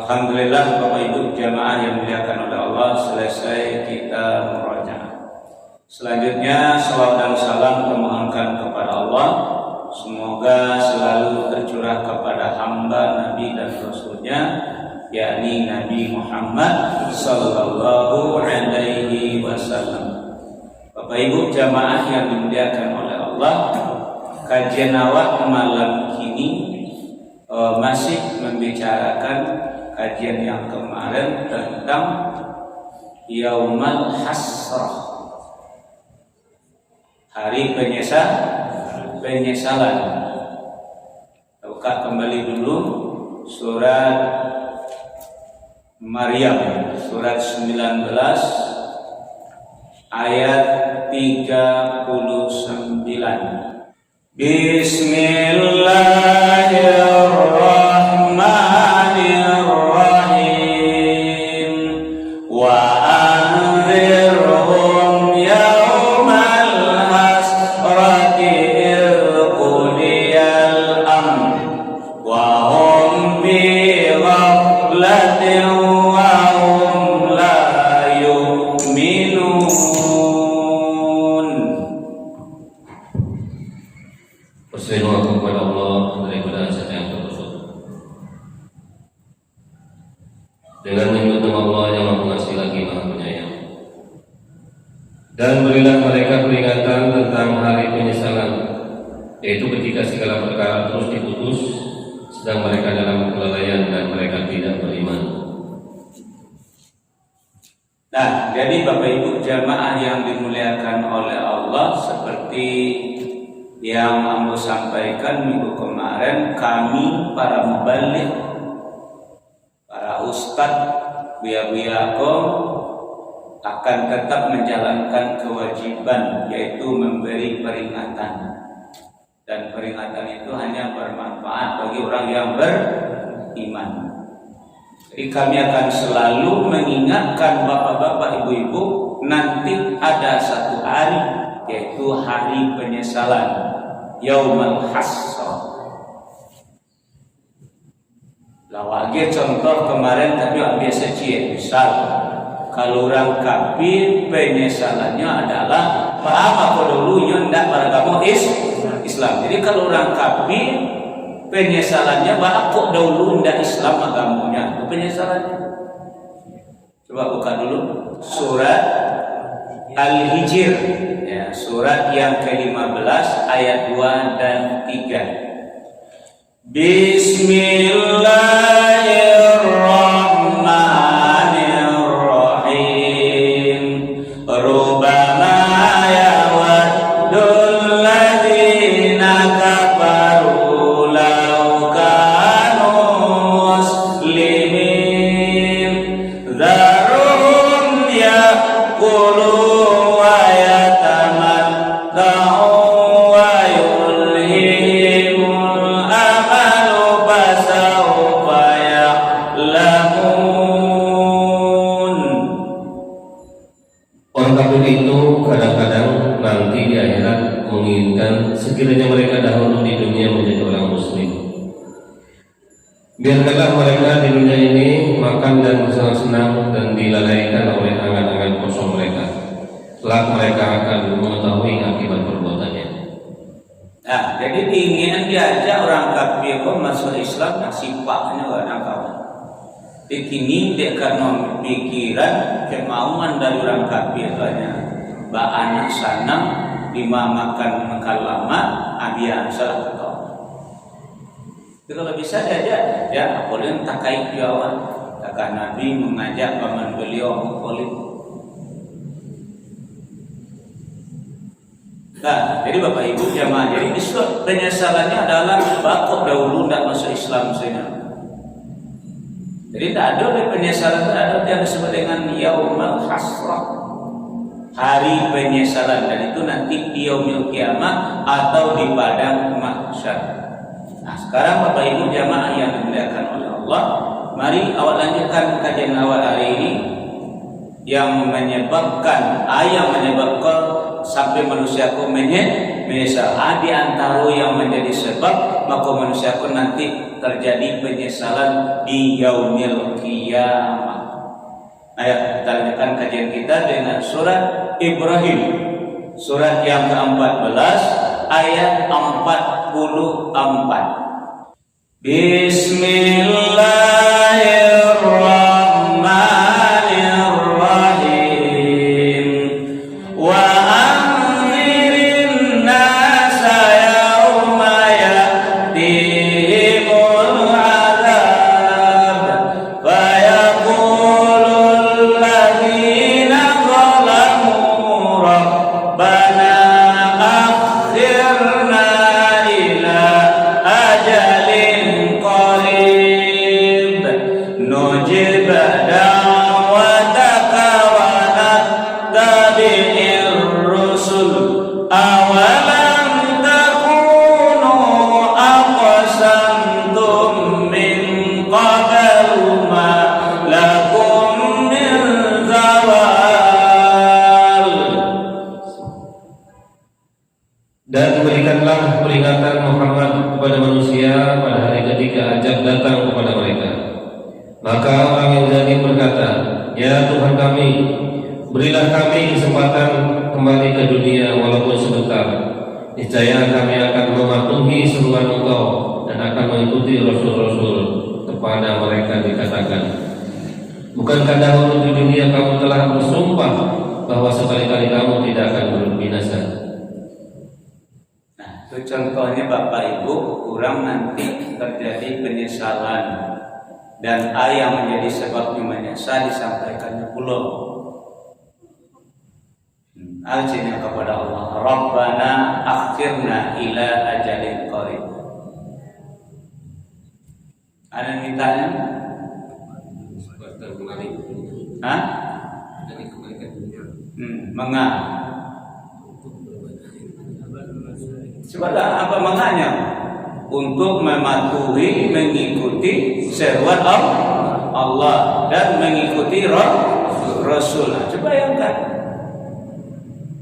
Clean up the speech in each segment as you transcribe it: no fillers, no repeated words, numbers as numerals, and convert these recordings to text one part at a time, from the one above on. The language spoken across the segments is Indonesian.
Alhamdulillah Bapak Ibu jamaah yang dimuliakan oleh Allah, selesai kita murojaah. Selanjutnya salawat dan salam memohonkan kepada Allah, semoga selalu tercurah kepada hamba Nabi dan Rasulnya, yakni Nabi Muhammad sallallahu alaihi wasallam. Bapak Ibu jamaah yang dimuliakan oleh Allah, kajian awal malam ini masih membicarakan kajian yang kemarin tentang Yaumal Hasrah, hari penyesalan. Buka kembali dulu surat Maryam, surat 19 ayat 39. Bismillahirrahmanirrahim. Wa anzirhum yaumal hasrati idh qudiyal amr wa hum bi ghaflatin wa hum la yu'minun. Bersyukur kepada Allah daripada saja yang terkusuk. Dengan menyebut nama Allah yang Maha Pengasih lagi Maha Penyayang. Dan berilah mereka peringatan tentang hari penyesalan, yaitu ketika segala perkara terus diputus, sedang mereka dalam kelalaian dan mereka tidak beriman. Nah, jadi Bapak Ibu jamaah yang dimuliakan oleh Allah, seperti yang Ambo sampaikan minggu kemarin, kami para mubalik, para ustadz, buya-buyako akan tetap menjalankan kewajiban, yaitu memberi peringatan. Dan peringatan itu hanya bermanfaat bagi orang yang beriman. Jadi kami akan selalu mengingatkan bapak-bapak, ibu-ibu, nanti ada satu hari, yaitu hari penyesalan, Yaumal Hasrah. Lawage contoh kemarin tapi biasa cie, misal kalau orang kafir penyesalannya adalah apa dulu ndak pada kamu Islam. Jadi kalau orang kafir penyesalannya kok dahulu ndak Islam agamanya, itu penyesalannya. Coba buka dulu surat Al-Hijr, ya, surat yang ke-15 ayat 2 dan 3. Bismillahirrahmanirrahim. Rubama yawaddul ladzina kafaru law kanu muslimin dzarum yaqulu sekiranya mereka dahulu di dunia menjadi orang muslim. Biarkanlah mereka di dunia ini makan dan bersenang-senang dan dilalaikan oleh angan-angan kosong mereka. Kelak mereka akan mengetahui akibat perbuatannya. Nah, jadi diinginkan diajak orang kafir masuk Islam, nasibahnya orang kawan. Kini dia karena pikiran kemauan dari orang kafir banyak. Ba anak sanang lima makan lama abia salah kau. Kalau bisa saja ya boleh takai piawan. Takkan Nabi mengajak paman beliau mengkolit. Nah, jadi Bapak Ibu jamaah, jadi disebut penyesalannya adalah bakok dahulu tidak masuk Islam saja. Jadi tidak ada penyesalan, ada yang disebut dengan Yaumal Hasrah, hari penyesalan, dan itu nanti di yaumil kiamat atau di padang mahsyar. Nah, sekarang Bapak Ibu jamaah yang dimuliakan oleh Allah, mari awal lanjutkan kajian awal hari ini yang menyebabkan sampai manusia menyesal. Di antara yang menjadi sebab maka manusia pun nanti terjadi penyesalan di yaumil qiyamah. Ayo kita lanjutkan kajian kita dengan surat Ibrahim, surat yang ke-14 ayat 44. Bismillahirrahmanirrahim. Wa anzirin nasa yawma ya'tihimul azab fayaqulul ladzina zalamu rabbana akhirna ila ajalin qarib nujib da'wataka wa nattabi'ir rusul awalam takunu aqsamtum min qablu ma lakum min zawal. Dan berikanlah peringatan Muhammad kepada manusia pada hari ketika ajab datang kepada mereka. Maka orang yang zalim berkata, ya Tuhan kami, berilah kami kesempatan kembali ke dunia walaupun sebentar. Niscaya kami akan mematuhi seruan Engkau dan akan mengikuti rasul-rasul. Kepada mereka dikatakan, bukankah dahulu di dunia kamu telah bersumpah bahwa sekali-kali kamu tidak akan berbinasa? Itu contohnya Bapak Ibu, kurang nanti terjadi penyesalan dan yang menjadi sebabnya menyesal disampaikannya pula. Ajinya kepada Allah, Rabbana akhirna ila ajalin qarib. Ada mintanya? Hah? Mengapa? Sebenarnya apa maknanya? Untuk mematuhi, mengikuti seruan Allah dan mengikuti Rasul. Coba bayangkan.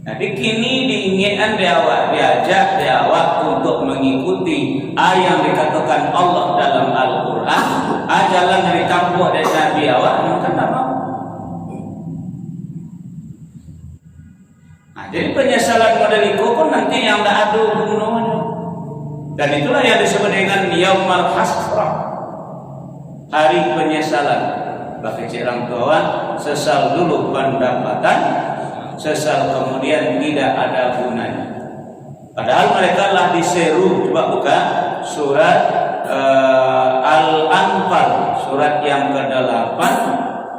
Jadi kini diinginkan diajak untuk mengikuti yang dikatakan Allah dalam Al-Quran. Jalan dari kampung dari Nabi awak, kan tak mau. Jadi penyesalan model itu pun nanti yang tak ada gunanya. Dan itulah yang disebut dengan Yaumul Hasrah, hari penyesalan. Bagi orang tua, sesal dulu pendapatan, sesal kemudian tidak ada gunanya. Padahal mereka telah diseru. Coba buka surat Al-Anfal, surat yang ke-8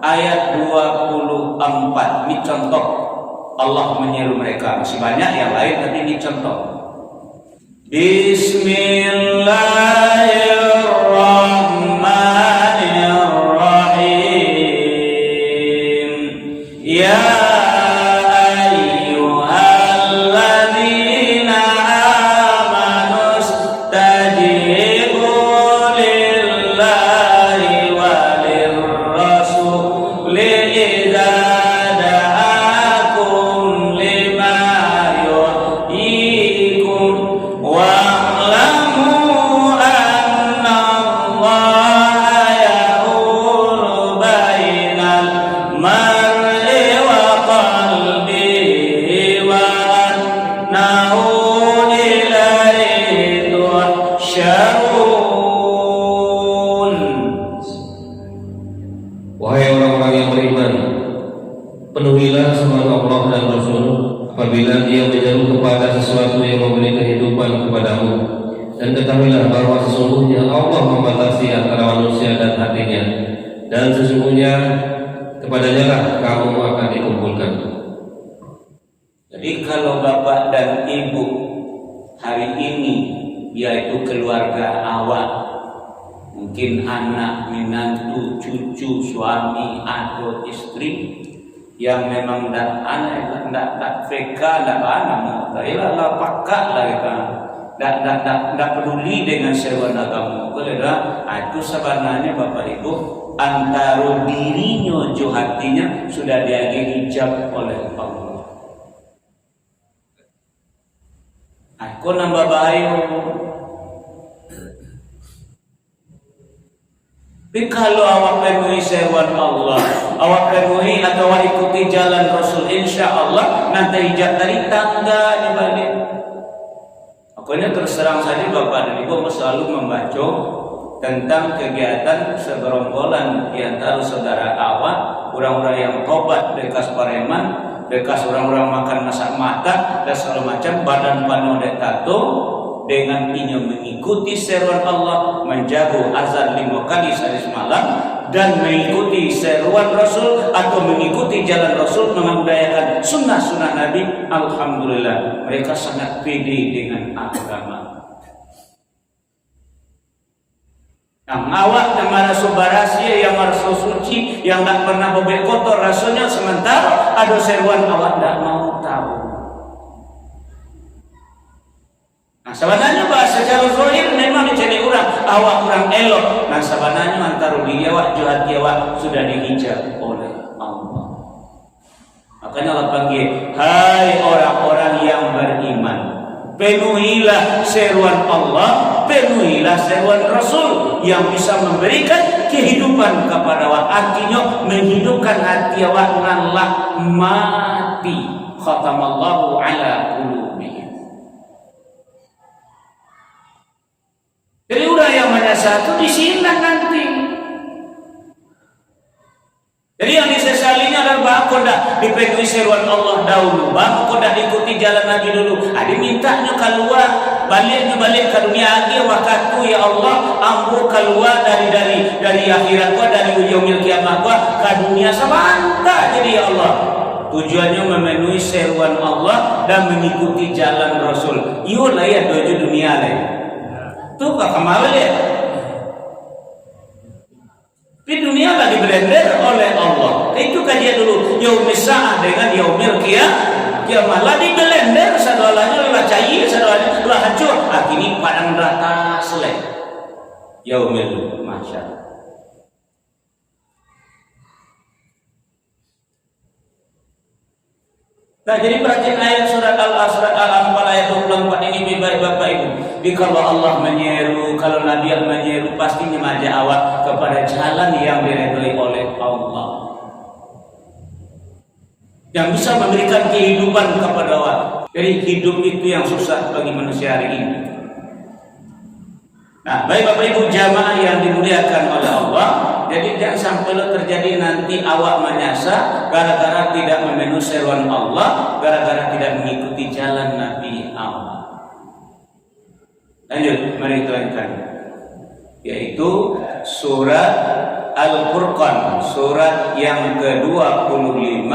ayat 24. Ini contoh Allah menyeru mereka. Masih banyak yang lain, tapi ini contoh. Bismillahirrahmanirrahim. Ya ayyuhalladzina amanu stajibu lillahi walirrasuli idza Wahai orang-orang yang beriman, penuhilah seruan Allah dan Rasul apabila Dia menyeru kepada sesuatu yang memberi kehidupan kepadamu, dan ketahuilah bahwa sesungguhnya Allah membatasi antara manusia dan hatinya, dan sesungguhnya kepadanya lah kamu akan dikumpulkan. Jadi kalau bapak dan ibu hari ini, yaitu keluarga awak, mungkin anak, menantu, cucu, suami atau istri yang memang tidak VK, tidak mana, tidak pakak lah kita, tidak peduli dengan seruan agama. Itu sebenarnya bapak ibu antara dirinya jo hatinya sudah diajak oleh Allah. Kau nambah bahaya. Tapi kalau awak penuhi seruan Allah, awak penuhi atau awak ikuti jalan Rasul, insya Allah nanti hijab dari tangga di balik. Pokoknya terserang saja Bapak dan Ibu selalu membaca tentang kegiatan segerombolan di antara saudara awak, orang-orang yang tobat bekas pareman, bekas orang-orang makan masak mata dan segala macam, badan penuh dek tato, dengan ingin mengikuti seruan Allah, menjaga azan 5 kali sehari semalam, dan mengikuti seruan Rasul atau mengikuti jalan Rasul, mengudayakan sunnah-sunnah Nabi. Alhamdulillah, mereka sangat pede dengan agama. Yang awak yang merasa barasia, yang merasa suci, yang tak pernah bobek kotor rasanya, sementara ada seruan awak tak mau tahu. Nah, sebenarnya bahasa secara zahir memang dicari orang, awak kurang elok. Nah, sebenarnya antara diri awak, hati awak sudah dihijab oleh Allah. Makanya Allah panggil, hai orang-orang yang beriman, penuhilah seruan Allah, penuhilah seruan Rasul yang bisa memberikan kehidupan kepada awak. Artinya menghidupkan hati awak ngalak mati. Khatamallahu ala qulubihim. Jadi udah yang mana satu disinang nanti. Jadi yang disesalinya adalah bahwa dah dipenuhi seruan Allah dahulu, bahwa kau dah ikuti jalan Nabi dulu. Ada mintanya keluar, balik ke dunia lagi. Waktu ya Allah, ampu keluar dari akhirat kau, dari yaumil kiamah kau ke dunia sebentar. Jadi ya Allah, tujuannya memenuhi seruan Allah dan mengikuti jalan Rasul. Iyalah ya dojo dunia lain. Tuh kak kemarin ya. Di dunia lagi blender oleh Allah. Itu kajian dulu. Yaumil sa'ah dengan yaumil kiamah lah di blender. Sadolanya lah cair, sadolanya lah hancur. Akhirnya padang rata selesai. Yaumil mahsyar. Nah, jadi perhatian ayat surat Al-Anfal ayat 24 ini baik Bapak Ibu. Kalau Allah menyeru, kalau Nabi menyeru, pastinya mengajak awak kepada jalan yang diridhoi oleh Allah, yang bisa memberikan kehidupan kepada awak. Jadi hidup itu yang susah bagi manusia hari ini. Nah, baik Bapak Ibu jamaah yang dimuliakan oleh Allah. Jadi jangan sampai terjadi nanti awak menyasar gara-gara tidak memenuhi seruan Allah, gara-gara tidak mengikuti jalan Nabi Allah. Lanjut, mari kita lanjutkan. Yaitu surat Al-Furqan, surat yang ke-25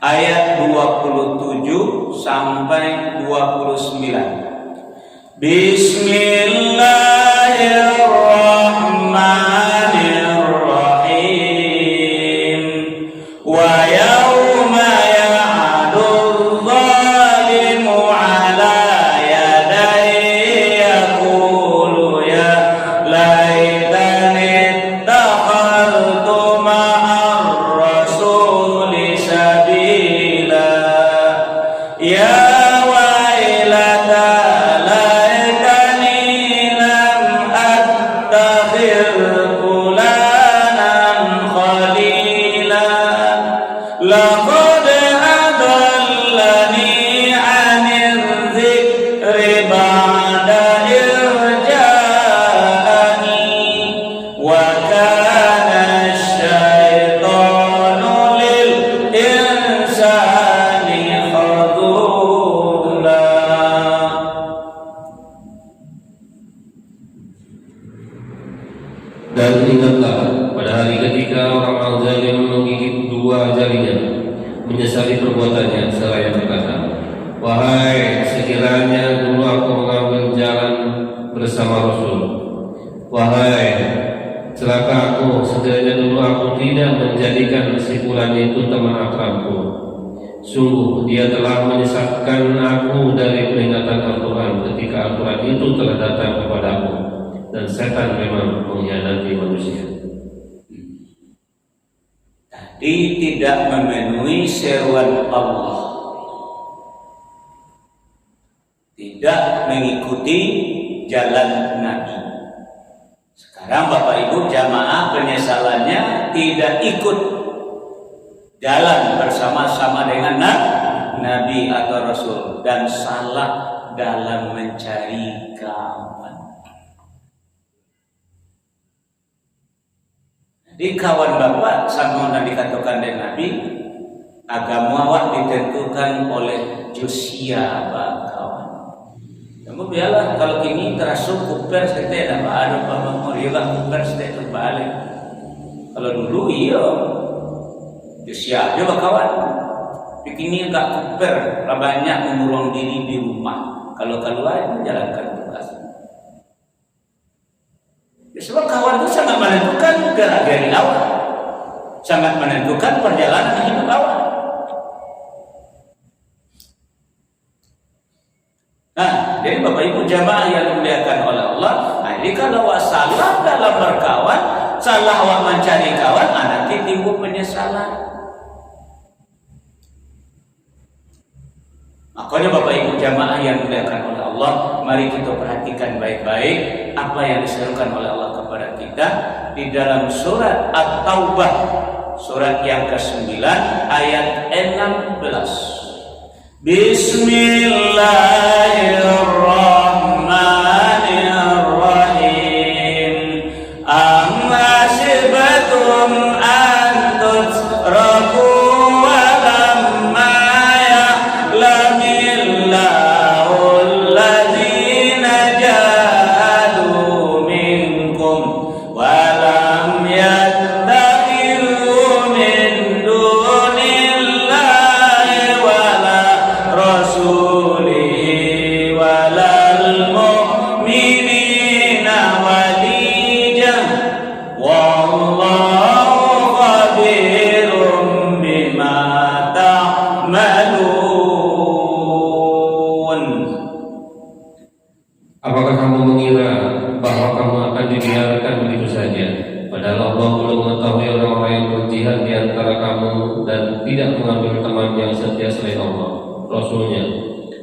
ayat 27 sampai 29. Bismillahirrahmanirrahim. Wa yawma ya'adul zalimu ala yadayhi yaqulu ya laitani ittakhadhtu ma'ar rasuli sabila. Ya laqad adallani 'anil dzikri ba'da irja'ani wa kana asy-syaitanu lil insani khadula. Dan ingatlah pada hari ketika orang-orang zalim menggigit dua jarinya, menyesali perbuatannya seraya berkata, wahai sekiranya dulu aku mengambil jalan bersama Rasul, wahai celaka aku sekiranya dulu aku tidak menjadikan si fulan itu teman akrabku. Sungguh dia telah menyesatkan aku dari peringatan Al-Quran ketika Al-Quran itu telah datang kepadaku, dan setan memang mengkhianati manusia. Dia tidak memenuhi seruan Allah, mengikuti jalan Nabi. Sekarang Bapak Ibu jamaah penyesalannya tidak ikut jalan bersama-sama dengan Nabi atau Rasul dan salah dalam mencari kawan. Jadi kawan Bapak sama yang dikatakan dari Nabi, agama awak ditentukan oleh usia kawan. Kamu biarlah kalau kini terasa kuper sete dan ada pamor juga kuper sete terbalik. Kalau dulu iya usia aja kawan. Kini enggak kuper, banyak mengurung diri di rumah. Kalau keluar menjalankan tugas. Ya, sebab kawan itu sangat menentukan gerak-gerik awak, sangat menentukan perjalanan hidup awak. Nah, jadi Bapak Ibu jamaah yang dimuliakan oleh Allah, jadi kalau salah dalam berkawan, salah awak mencari kawan, nanti timbul penyesalan. Makanya Bapak Ibu jamaah yang dimuliakan oleh Allah, mari kita perhatikan baik-baik apa yang diserukan oleh Allah kepada kita di dalam surat At-Taubah, surat yang ke-9 ayat 16. Bismillahirrahmanirrahim. Am hasibtum an tutraku wa lamma ya'lamillahu alladhina jahadu minkum wa lam yattakhidhu min dunillahi wala rasulihi walal mu'minina waliyah wallahu khabirum bima ta'malun. Apakah kamu mengira bahwa kamu akan dibiarkan begitu saja? Padahal Allah belum mengetahui orang-orang yang berjihad di antara kamu dan tidak mengambil teman yang setia selain Allah, Rasulnya,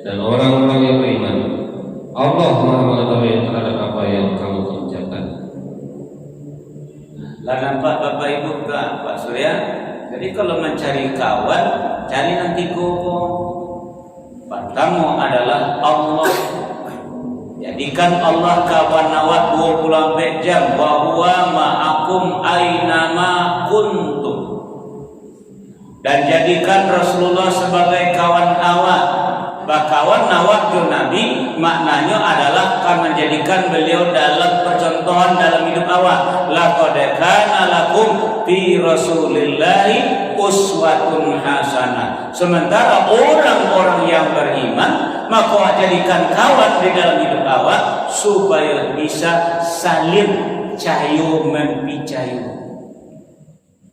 dan orang-orang yang beriman. Allah Maha mengetahui terhadap apa yang kamu kerjakan. Lah nampak Bapak Ibu Pak Surya. Jadi kalau mencari kawan, cari nanti koko. Pertama adalah Allah. Jadikan Allah kawan awak 24 jam, wa huwa ma'akum ainama kuntum. Dan jadikan Rasulullah sebagai kawan awak. Kawan awak tu Nabi maknanya adalah akan menjadikan beliau dalam percontohan dalam hidup awak. Laqad kana lakum fi Rasulillahi uswatun hasanah. Sementara orang-orang yang beriman maka awak jadikan kawan di dalam hidup awak supaya bisa saling cayu mempicayu.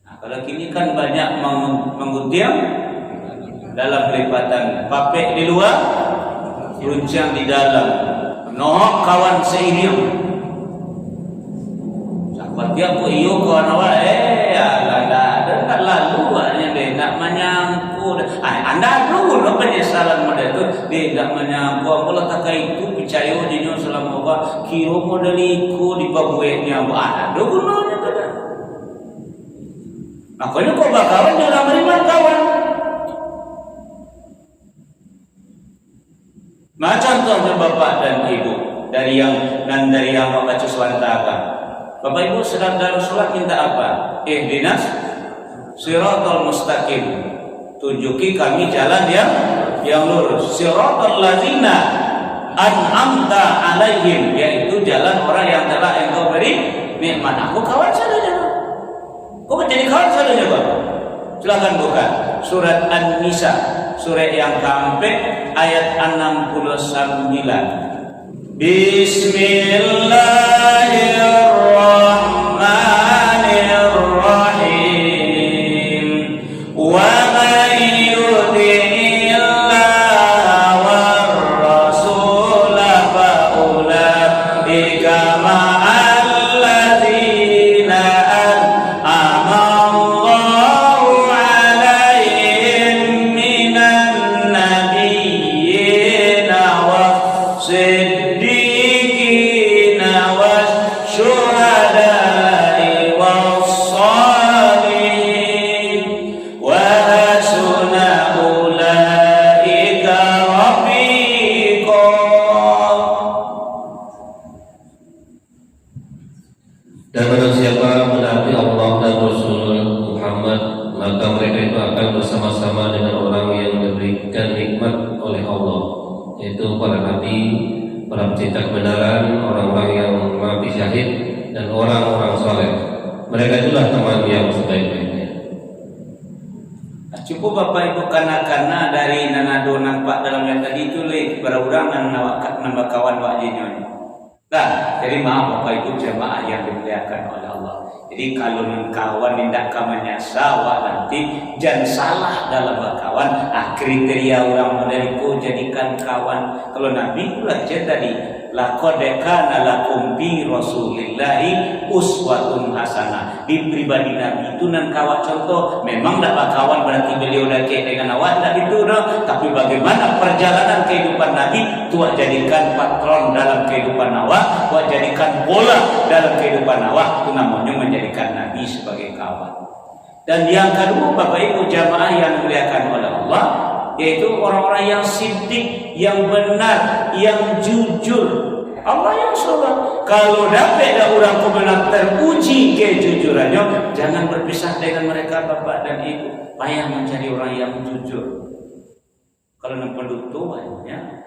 Nah, kalau kini kan banyak mengutiam dalam kelipatan, papek di luar, runcang di dalam. Noh kawan seiring. Sahabat dia ko iyo kawan awak ada kan lalu hanya dia nak menyangkut. Anda dulu no penyesalan model itu dia tak menyangkut. Kalau tak itu percaya dia selama apa kiro model iku di pabuetnya ada gunanya kada. Makanya kau bakawan dalam beriman kawan. Macam contoh Bapak dan Ibu dari yang baca suantaka. Bapak Ibu sedang dalam sholat minta apa? Ihdinas siratal mustaqim. Tunjuki kami jalan yang lurus. Siratal ladzina an'amta alaihim, yaitu jalan orang yang telah Engkau beri nikmat. Aku kawan saja. Kau jadi kawan saja Bapak. Silakan buka surat An-Nisa, surat yang keempat ayat 69. Bismillahirrahmanirrahim. Wa man yuti'illaha war rasula fa ulaika ma'al ladzina an'ama Allahu 'alaihim minan nabiyyin was dalam cinta kebenaran, orang-orang yang mati syahid, dan orang-orang soleh. Mereka itulah teman yang sebaik-baiknya. Cukup Bapak Ibu karena dari nanado nampak dalam yang tadi itu para orang nambah kawan wak jenyon. Nah, jadi maaf Bapak Ibu jemaah yang dimuliakan oleh Allah. Jadi kalau kawan tidak menyasa nanti jangan salah dalam berkawan. Kriteria orang model itu jadikan kawan. Kalau Nabi pula tadi laqad kana lakum bi Rasulillahi uswatun hasanah. Di pribadi Nabi itu nan kawan contoh. Memang tidak kawan berarti beliau lagi dengan awak tidak itu no. Tapi bagaimana perjalanan kehidupan Nabi tuak jadikan patron dalam kehidupan awak, tuak jadikan bola dalam kehidupan awak. Itu namanya menjadikan Nabi sebagai kawan. Dan yang kedua Bapak Ibu jamaah yang dimuliakan oleh Allah, yaitu orang-orang yang siddiq, yang benar, yang jujur. Allah yang suruh. Kalau dapat ada orang kebenar teruji kejujurannya, jangan berpisah dengan mereka Bapak dan Ibu. Payah mencari orang yang jujur. Kalau nampak tuannya,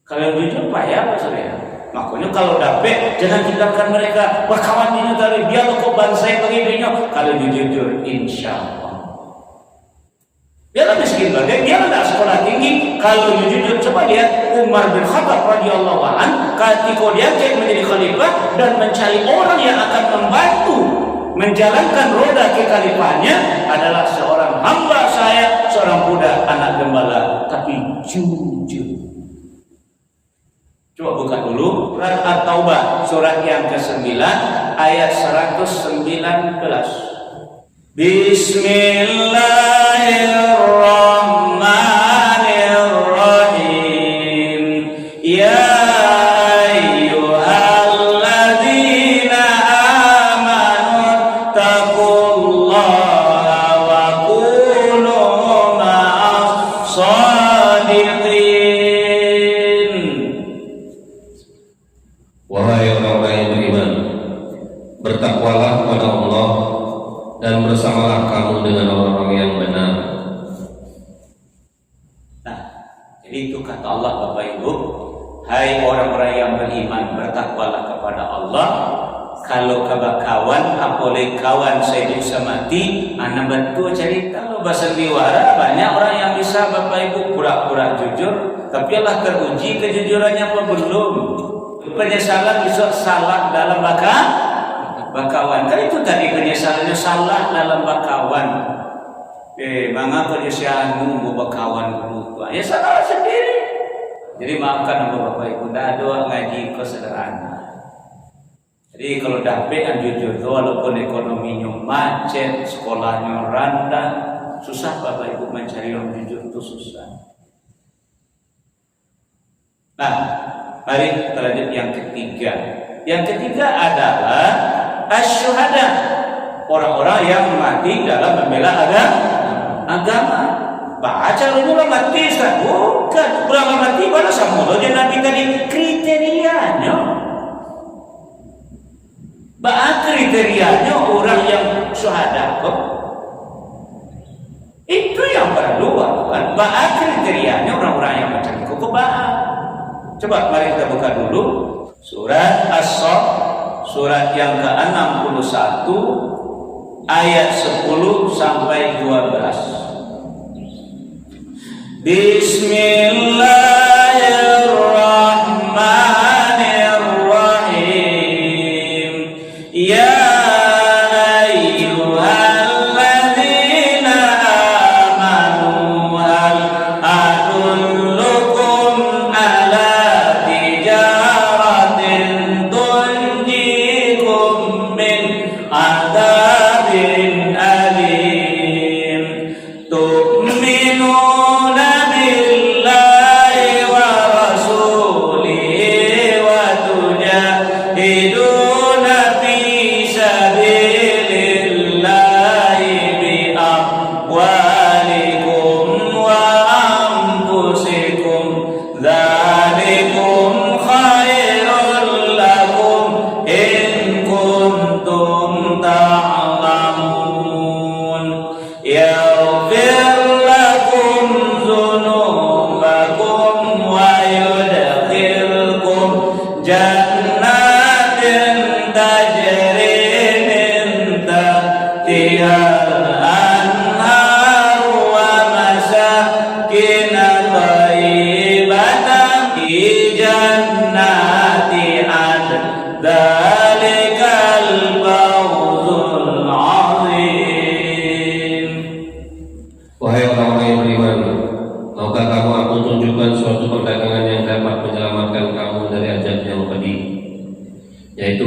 kalau jujur payah Pak Surya. Makanya kalau dapat jangan tinggalkan mereka. Berkawan ini dari biar kok bangsa begini. Kalau jujur insya Allah. Biarlah miskin bagai, biarlah tak sekolah tinggi. Kalau jujur coba lihat Umar bin Khattab radhiyallahu an, ketika dia menjadi khalifah dan mencari orang yang akan membantu menjalankan roda kekhalifahannya adalah seorang hamba saya, seorang budak anak gembala, tapi jujur. Coba buka dulu surat At-Taubah surat yang ke-9 ayat 119. Bismillahirrahmanirrahim. Ya ayyuhalladzina amanu taqullaha wa kunu ma'as shadiqin. Wahai orang-orang yang beriman, bertakwalah kepada Allah dan bersamalah kamu dengan orang-orang yang benar. Nah, jadi itu kata Allah Bapak Ibu, hai orang-orang yang beriman, bertakwalah kepada Allah. Kalau kawan apalagi kawan saya bisa mati, anak bantu cari tahu bahasa biwara. Banyak orang yang bisa Bapak Ibu pura-pura jujur, tapi Allah teruji kejujurannya apa belum. Penyesalan bisa salah dalam bakawan. Kan itu tadi penyesalannya salah dalam bakawan. Mengapa penyesalanmu mau bakawan dulu? Ya salah sendiri. Jadi maafkan Bapak Ibu, dah doa ngaji kau sederhana. Jadi kalau dapat yang jujur tu, walaupun ekonominya macet, sekolahnya rendah, susah Bapak Ibu mencari orang jujur itu susah. Nah, mari kita lanjut yang ketiga. Yang ketiga adalah asyhada, orang-orang yang mati dalam membela agama. Baca dulu mati Ustaz. Bukan, orang mati pada sama saja Nabi tadi kriterianya. Kriterianya orang yang syuhada kok. Itu yang perlu kan. Kriterianya orang-orang yang macam itu kok. Coba mari kita buka dulu surat As-Saff surat yang ke-61 ayat 10 sampai 12. Bismillahirrahmanirrahim. Ya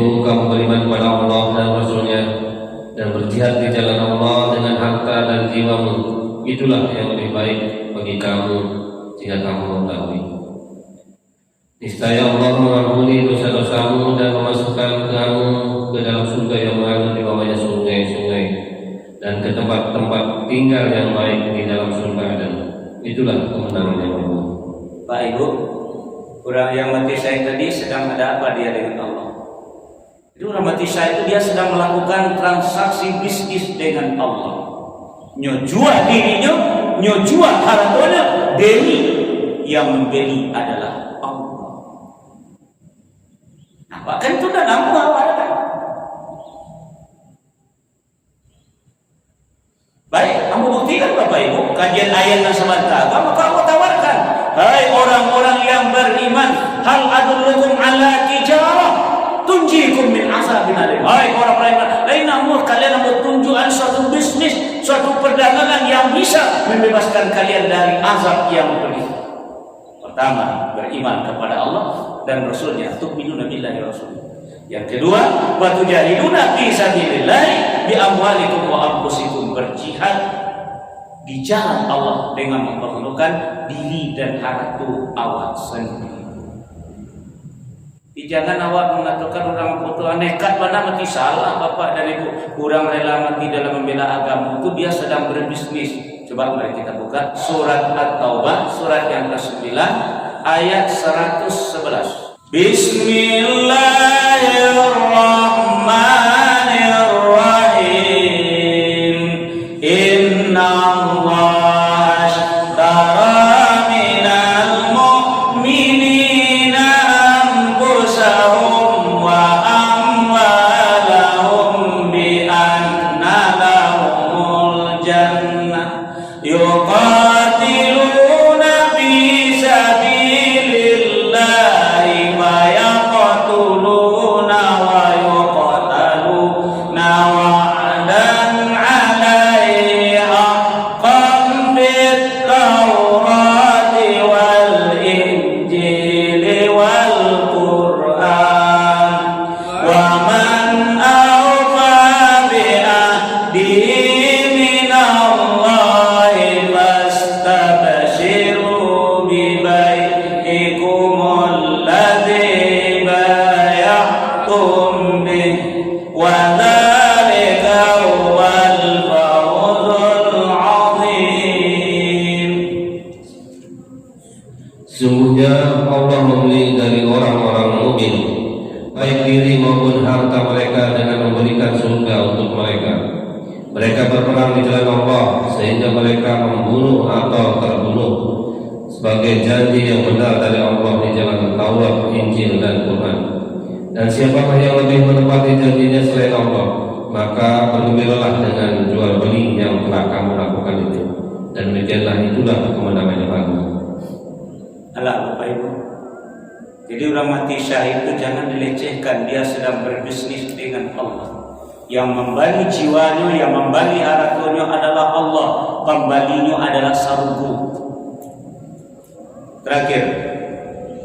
yaitu kamu beriman kepada Allah dan Rasulnya dan berjihad di jalan Allah dengan harta dan jiwamu. Itulah yang lebih baik bagi kamu jika kamu mengetahui. Niscaya Allah mengampuni dosa-dosamu dan memasukkan kamu ke dalam surga yang mengalir di bawahnya sungai-sungai dan ke tempat-tempat tinggal yang baik di dalam surga Aden. Itulah kemenangan yang Allah. Pak Ibu, orang yang mati syahid tadi sedang ada apa dia dengan Allah? Itu orang mati syahid itu dia sedang melakukan transaksi bisnis dengan Allah. Nyojual dirinya, nyojual hartanya, demi yang membeli adalah Allah. Nah, bahkan itu dah nampu awal kan? Baik, kamu buktikan Bapak Ibu kajian ayat dan sebentar. Maka kamu tawarkan, hai orang-orang yang beriman, hal adullukum ala tijarah tunjikum min azabin alim. Hai orang-orang yang lain, namun kalian mau tunjukkan suatu bisnis, suatu perdagangan yang bisa membebaskan kalian dari azab yang pedih. Pertama, beriman kepada Allah dan Rasulnya, tu'minuna billahi wa rasulih. Yang kedua, wa tujahiduna fi sabilillah bi amwalikum wa anfusikum, berjihad di jalan Allah dengan mempergunakan diri dan harta awak sendiri. Jangan awak mengatakan orang foto nekat mana mati salah Bapak dan Ibu. Kurang rela mati dalam membela agama itu dia sedang berbisnis. Coba mari kita buka surat At-Taubah surat yang ke-9 ayat 111. Bismillahirrahmanirrahim. Inna Allah ashtara minal mu'minina anfusahum wa amwalahum bi anna lahumul jannah yuqatiluna fi sabilillahi wa yaqtuluna wa yuqtaluna wa'dan 'alaihi haqqan fit tawrati wal injili wal qur'an wa man awfa bi ahdihi minallahi fastabshiru bi bai'ikumul ladzi bay'tum bih wa dzalika huwal fawzul 'adzim. Sungguhnya Allah membeli dari orang-orang mukmin baik diri maupun harta mereka dengan memberikan surga untuk mereka. Mereka berperang di jalan Allah sehingga mereka membunuh atau terbunuh sebagai janji yang benar dari Allah di jalan Taurat, Injil dan Quran. Dan siapakah yang lebih menepati janjinya selain Allah, maka bergembiralah dengan jual beli yang telah kamu lakukan itu. Dan demikianlah itulah kemenangan yang agung. Alah Bapak Ibu, jadi orang mati syahid itu jangan dilecehkan. Dia sedang berbisnis dengan Allah. Yang membeli jiwanya, yang membeli hartanya adalah Allah. Pembalinya adalah sargu. Terakhir,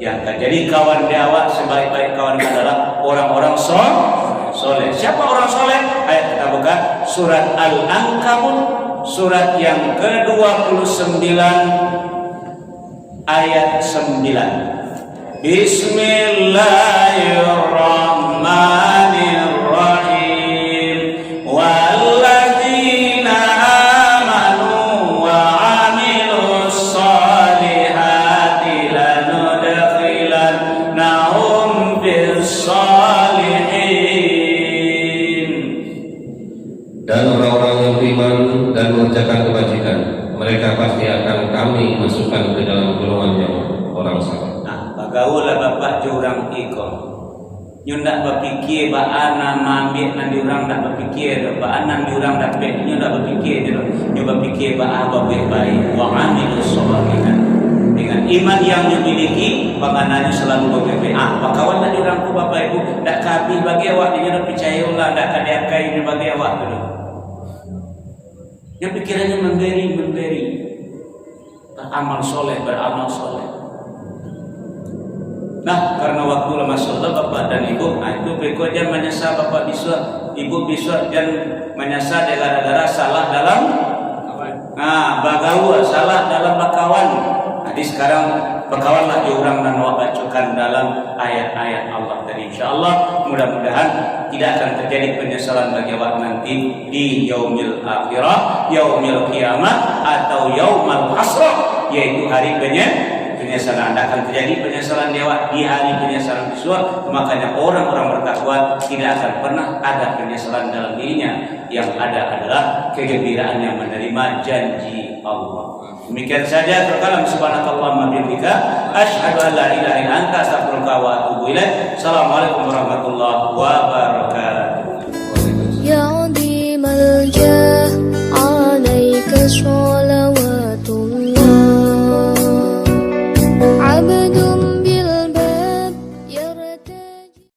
yang jadi kawan awak sebaik-baik kawan adalah orang-orang soleh. Siapa orang soleh? Ayo kita buka surat Al-Ankabut surat yang ke-29 ayat 9. Bismillahirrahmanirrahim. Walladzina amanu wa 'amilus shalihati lanudkhilannahum fis shalihin. Dan orang-orang yang beriman dan mengerjakan kebajikan, mereka pasti akan kami masukkan ke dalam golongan yang orang saleh. Nah, bagaula bapak jurang ikon. Nyo ndak berpikir ba'ana mambik nanti orang ndak berpikir ba'ana nanti orang ndak baik. Nyo ndak berpikir je. Nyo berpikir ba'aba baik wa amilus shalihat. Dengan iman yang nyo miliki, panganannya selalu berbaik. Pak kawan tadi orang tu bapak ibu ndak kabih bagi awak, nyo ndak percaya ulah ndak kadiakai nyo bagi awak tu. Yang pikirannya memberi beramal soleh. Nah, karena waktu lama sholat Bapak dan Ibu, nah itu berikut dia menyesal Bapak bisa, Ibu bisa dan menyesal gara-gara salah dalam bagawa, salah dalam bakawan. Jadi sekarang bakawanlah diurang dan bacakan dalam ayat-ayat Allah tadi. Insyaallah mudah-mudahan tidak akan terjadi penyesalan bagi awak nanti di yaumil akhirah, yaumil qiyamah atau yaumal hasrah, yaitu hari penyesalan. Tidak akan terjadi penyesalan di hari penyesalan besok. Makanya orang-orang bertakwa tidak akan pernah ada penyesalan dalam dirinya. Yang ada adalah kegembiraan yang menerima janji Allah. Demikian saja. Terkalam subhanakallahumma bihamdika asyhadu an la ilaha illa anta astaghfiruka wa atubu ilaik. Assalamualaikum warahmatullahi wabarakatuh. Ya dimal jah alaika sholawatullah abdu